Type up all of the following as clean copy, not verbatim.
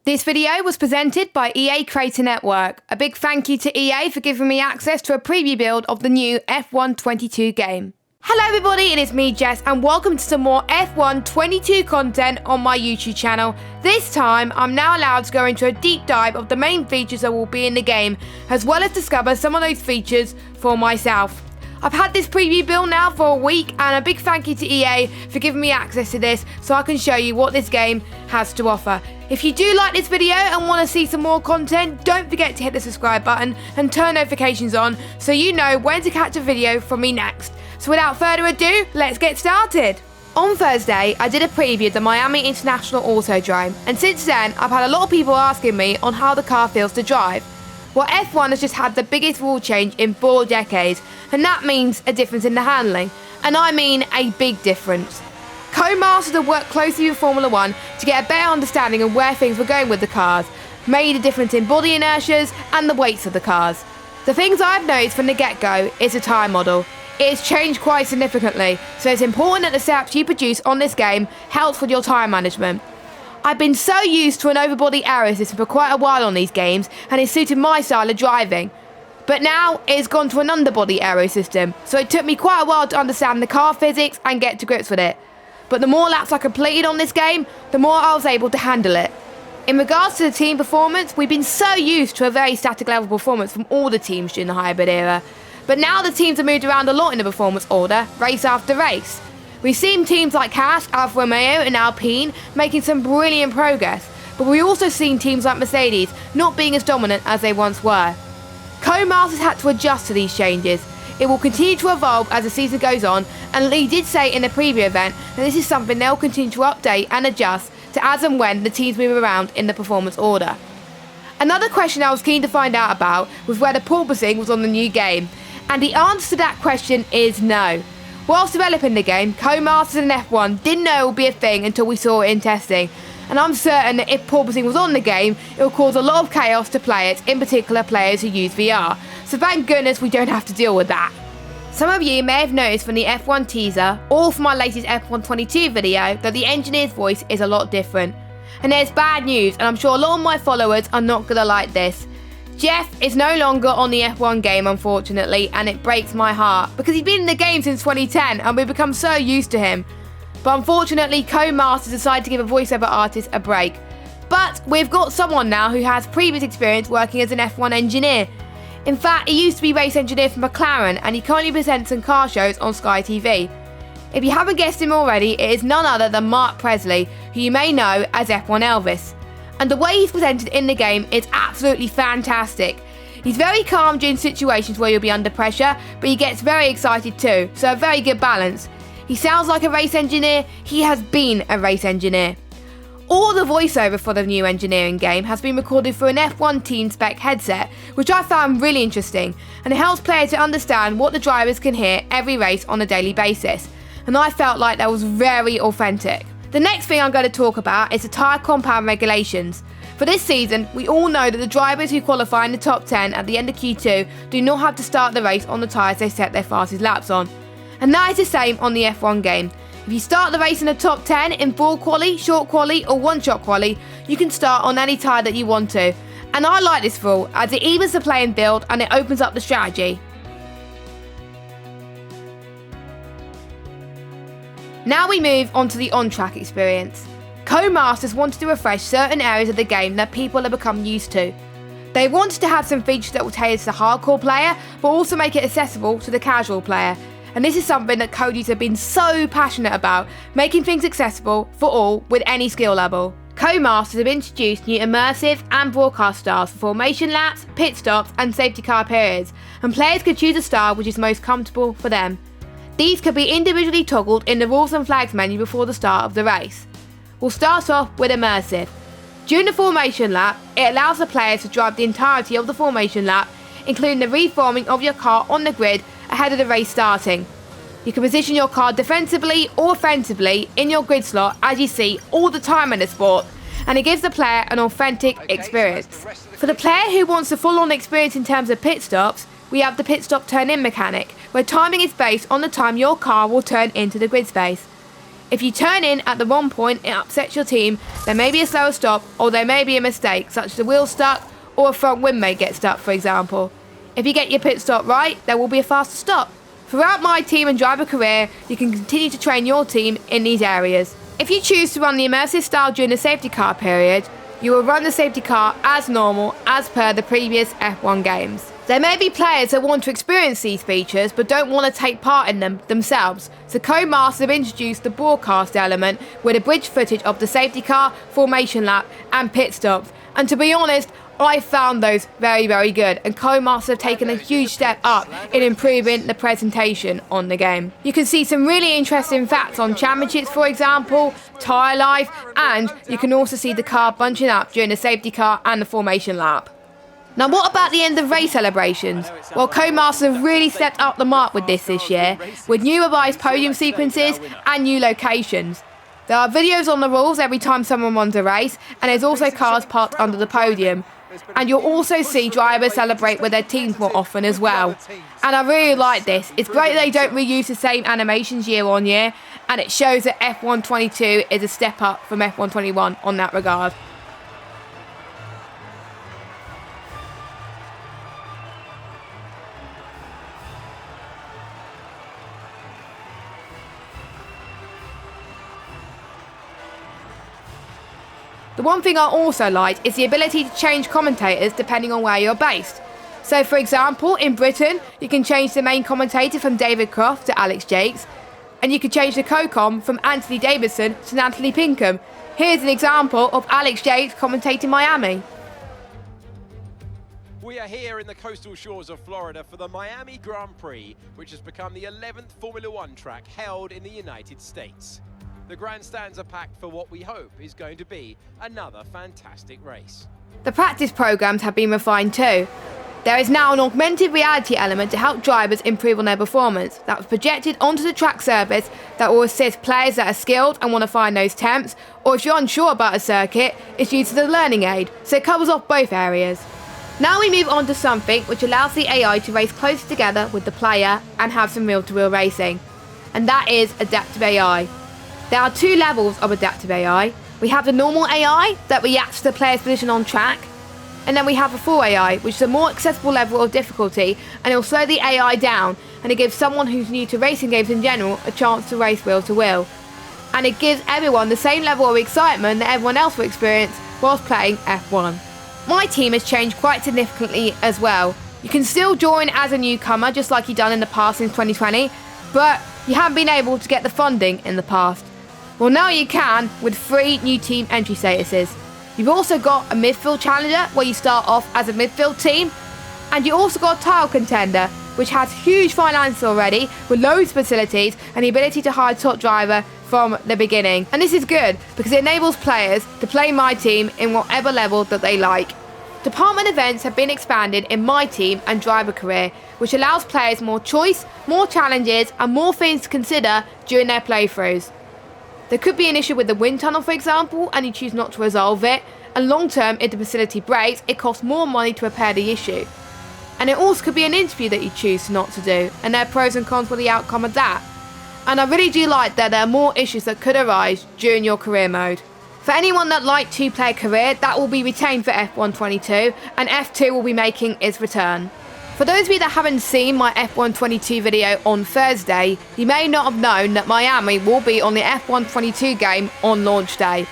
This video was presented by EA Creator Network. A big thank you to EA for giving me access to a preview build of the new F1 22 game. Hello everybody, it is me Jess and welcome to some more F1 22 content on my YouTube channel. This time I'm now allowed to go into a deep dive of the main features that will be in the game, as well as discover some of those features for myself. I've had this preview build now for a week and a big thank you to EA for giving me access to this so I can show you what this game has to offer. If you do like this video and want to see some more content, don't forget to hit the subscribe button and turn notifications on so you know when to catch a video from me next. So without further ado, let's get started. On Thursday, I did a preview of the Miami International Autodrome, and since then, I've had a lot of people asking me on how the car feels to drive. Well, F1 has just had the biggest rule change in 4 decades, and that means a difference in the handling, and I mean a big difference. Co-masters have worked closely with Formula 1 to get a better understanding of where things were going with the cars, made a difference in body inertias and the weights of the cars. The things I've noticed from the get-go is the tyre model. It has changed quite significantly, so it's important that the setups you produce on this game helps with your tyre management. I've been so used to an overbody aero system for quite a while on these games, and it suited my style of driving. But now it's gone to an underbody aero system, so it took me quite a while to understand the car physics and get to grips with it. But the more laps I completed on this game, the more I was able to handle it. In regards to the team performance, we've been so used to a very static level performance from all the teams during the hybrid era. But now the teams have moved around a lot in the performance order, race after race. We've seen teams like Haas, Alfa Romeo and Alpine making some brilliant progress, but we've also seen teams like Mercedes not being as dominant as they once were. Co-masters had to adjust to these changes. It will continue to evolve as the season goes on, and Lee did say in the preview event that this is something they'll continue to update and adjust to as and when the teams move around in the performance order. Another question I was keen to find out about was whether porpoising was on the new game, and the answer to that question is no. Whilst developing the game, Co-Masters and F1 didn't know it would be a thing until we saw it in testing, and I'm certain that if porpoising was on the game, it would cause a lot of chaos to players, in particular players who use VR, so thank goodness we don't have to deal with that. Some of you may have noticed from the F1 teaser, or from my latest F1 22 video, that the engineer's voice is a lot different. And there's bad news, and I'm sure a lot of my followers are not gonna like this. Jeff is no longer on the F1 game, unfortunately, and it breaks my heart, because he's been in the game since 2010 and we've become so used to him. But unfortunately, Co-Masters decided to give a voiceover artist a break. But we've got someone now who has previous experience working as an F1 engineer. In fact, he used to be race engineer for McLaren and he currently presents some car shows on Sky TV. If you haven't guessed him already, it is none other than Mark Presley, who you may know as F1 Elvis. And the way he's presented in the game is absolutely fantastic. He's very calm during situations where you'll be under pressure, but he gets very excited too, so a very good balance. He sounds like a race engineer, he has been a race engineer. All the voiceover for the new engineering game has been recorded through an F1 team spec headset, which I found really interesting, and it helps players to understand what the drivers can hear every race on a daily basis, and I felt like that was very authentic. The next thing I'm going to talk about is the tyre compound regulations. For this season, we all know that the drivers who qualify in the top 10 at the end of Q2 do not have to start the race on the tyres they set their fastest laps on. And that is the same on the F1 game. If you start the race in the top 10 in full quali, short quali or one-shot quali, you can start on any tyre that you want to. And I like this rule as it evens the playing field and it opens up the strategy. Now we move on to the on-track experience. Co-Masters wanted to refresh certain areas of the game that people have become used to. They wanted to have some features that will tailor to the hardcore player, but also make it accessible to the casual player. And this is something that coders have been so passionate about, making things accessible for all with any skill level. Co-Masters have introduced new immersive and broadcast styles for formation laps, pit stops and safety car periods, and players can choose a style which is most comfortable for them. These could be individually toggled in the rules and flags menu before the start of the race. We'll start off with immersive. During the formation lap, it allows the players to drive the entirety of the formation lap, including the reforming of your car on the grid ahead of the race starting. You can position your car defensively or offensively in your grid slot as you see all the time in the sport, and it gives the player an authentic experience. For the player who wants a full-on experience in terms of pit stops, we have the pit stop turn-in mechanic, where timing is based on the time your car will turn into the grid space. If you turn in at the wrong point, it upsets your team, there may be a slower stop, or there may be a mistake, such as a wheel stuck, or a front wing may get stuck, for example. If you get your pit stop right, there will be a faster stop. Throughout my team and driver career, you can continue to train your team in these areas. If you choose to run the immersive style during the safety car period, you will run the safety car as normal as per the previous F1 games. There may be players that want to experience these features but don't want to take part in them themselves, so Codemasters have introduced the broadcast element with abridged footage of the safety car, formation lap and pit stops. And to be honest, I found those very, very good, and Codemasters have taken a huge step up in improving the presentation on the game. You can see some really interesting facts on championships, for example, tyre life, and you can also see the car bunching up during the safety car and the formation lap. Now what about the end of race celebrations? Well, Codemasters have really stepped up the mark with this year, with new revised podium sequences and new locations. There are videos on the rules every time someone runs a race, and there's also cars parked under the podium. And you'll also see drivers celebrate with their teams more often as well. And I really like this. It's great they don't reuse the same animations year on year, and it shows that F1 22 is a step up from F1 21 on that regard. The one thing I also like is the ability to change commentators depending on where you're based. So for example, in Britain, you can change the main commentator from David Croft to Alex Gillon, and you can change the co-com from Anthony Davidson to Natalie Pinkham. Here's an example of Alex Gillon commentating Miami. We are here in the coastal shores of Florida for the Miami Grand Prix, which has become the 11th Formula One track held in the United States. The grandstands are packed for what we hope is going to be another fantastic race. The practice programs have been refined too. There is now an augmented reality element to help drivers improve on their performance that was projected onto the track surface that will assist players that are skilled and want to find those temps, or if you're unsure about a circuit, it's used as a learning aid, so it covers off both areas. Now we move on to something which allows the AI to race closer together with the player and have some reel-to-reel racing, and that is adaptive AI. There are two levels of adaptive AI. We have the normal AI that reacts to the player's position on track, and then we have the full AI, which is a more accessible level of difficulty, and it will slow the AI down, and it gives someone who's new to racing games in general a chance to race wheel to wheel. And it gives everyone the same level of excitement that everyone else will experience whilst playing F1. My team has changed quite significantly as well. You can still join as a newcomer, just like you've done in the past since 2020, but you haven't been able to get the funding in the past. Well, now you can with 3 new team entry statuses. You've also got a midfield challenger where you start off as a midfield team, and you also got a tile contender which has huge finances already with loads of facilities and the ability to hire a top driver from the beginning. And this is good because it enables players to play my team in whatever level that they like. Department events have been expanded in my team and driver career, which allows players more choice, more challenges and more things to consider during their playthroughs. There could be an issue with the wind tunnel, for example, and you choose not to resolve it, and long term if the facility breaks, it costs more money to repair the issue. And it also could be an interview that you choose not to do, and there are pros and cons for the outcome of that. And I really do like that there are more issues that could arise during your career mode. For anyone that liked 2-player career, that will be retained for F1 22, and F2 will be making its return. For those of you that haven't seen my F1 22 video on Thursday, you may not have known that Miami will be on the F1 22 game on launch day.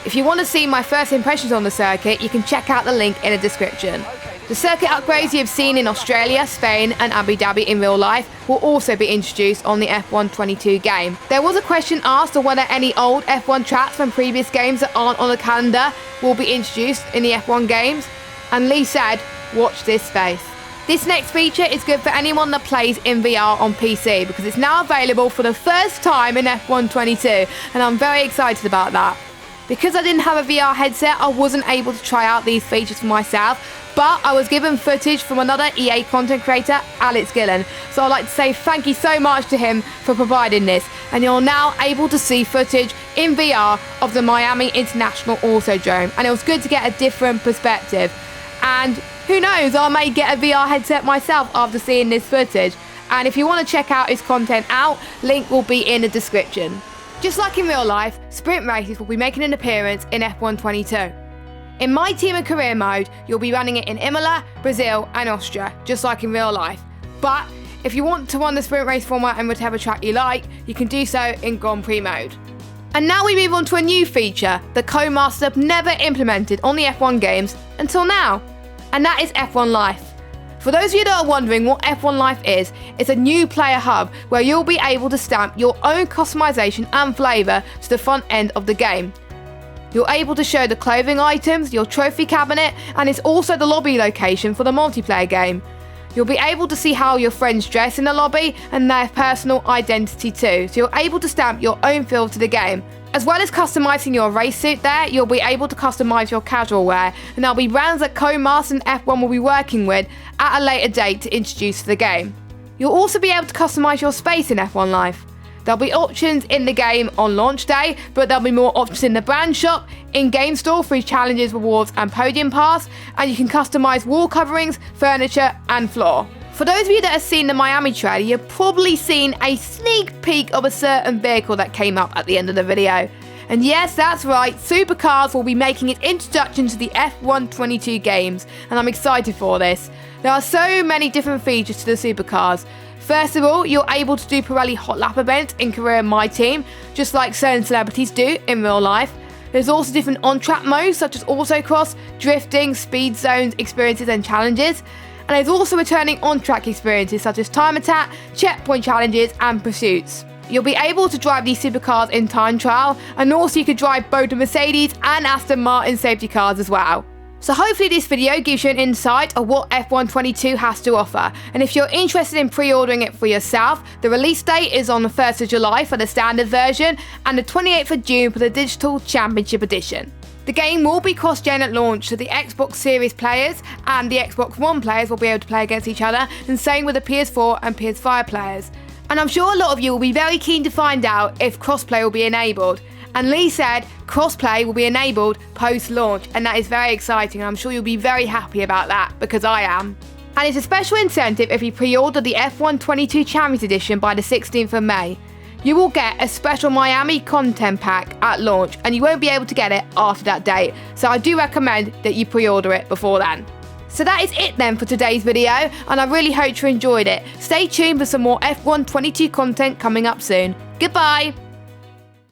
If you want to see my first impressions on the circuit, you can check out the link in the description. The circuit upgrades you've seen in Australia, Spain and Abu Dhabi in real life will also be introduced on the F1 22 game. There was a question asked on whether any old F1 tracks from previous games that aren't on the calendar will be introduced in the F1 games, and Lee said, watch this space. This next feature is good for anyone that plays in VR on PC because it's now available for the first time in F1 22, and I'm very excited about that. Because I didn't have a VR headset, I wasn't able to try out these features for myself, but I was given footage from another EA content creator, Alex Gillon, so I'd like to say thank you so much to him for providing this, and you're now able to see footage in VR of the Miami International Autodrome, and it was good to get a different perspective. And who knows, I may get a VR headset myself after seeing this footage. And if you want to check out his content out, link will be in the description. Just like in real life, sprint races will be making an appearance in F1 22. In My Team and Career mode, you'll be running it in Imola, Brazil and Austria, just like in real life. But if you want to run the sprint race format in whatever track you like, you can do so in Grand Prix mode. And now we move on to a new feature that Codemasters never implemented on the F1 games until now, and that is F1 Life. For those of you that are wondering what F1 Life is, it's a new player hub where you'll be able to stamp your own customization and flavour to the front end of the game. You're able to show the clothing items, your trophy cabinet, and it's also the lobby location for the multiplayer game. You'll be able to see how your friends dress in the lobby and their personal identity too, so you're able to stamp your own feel to the game. As well as customising your race suit there, you'll be able to customise your casual wear, and there'll be brands that Codemasters and F1 will be working with at a later date to introduce to the game. You'll also be able to customise your space in F1 Life. There'll be options in the game on launch day, but there'll be more options in the brand shop, in-game store through challenges, rewards and podium pass, and you can customise wall coverings, furniture and floor. For those of you that have seen the Miami trailer, you've probably seen a sneak peek of a certain vehicle that came up at the end of the video. And yes, that's right, supercars will be making its introduction to the F1 22 games, and I'm excited for this. There are so many different features to the supercars. First of all, you're able to do Pirelli hot lap events in Career and My Team, just like certain celebrities do in real life. There's also different on-track modes such as autocross, drifting, speed zones, experiences and challenges. And there's also returning on-track experiences such as time attack, checkpoint challenges and pursuits. You'll be able to drive these supercars in time trial, and also you could drive both the Mercedes and Aston Martin safety cars as well. So hopefully this video gives you an insight of what F1 22 has to offer, and if you're interested in pre-ordering it for yourself, the release date is on the 1st of July for the standard version and the 28th of June for the Digital Championship Edition. The game will be cross-gen at launch, so the Xbox Series players and the Xbox One players will be able to play against each other, and same with the PS4 and PS5 players. And I'm sure a lot of you will be very keen to find out if crossplay will be enabled. And Lee said crossplay will be enabled post-launch, and that is very exciting, and I'm sure you'll be very happy about that, because I am. And it's a special incentive if you pre-order the F1 22 Champions Edition by the 16th of May. You will get a special Miami content pack at launch, and you won't be able to get it after that date, so I do recommend that you pre-order it before then. So that is it then for today's video, and I really hope you enjoyed it. Stay tuned for some more F1 22 content coming up soon. Goodbye!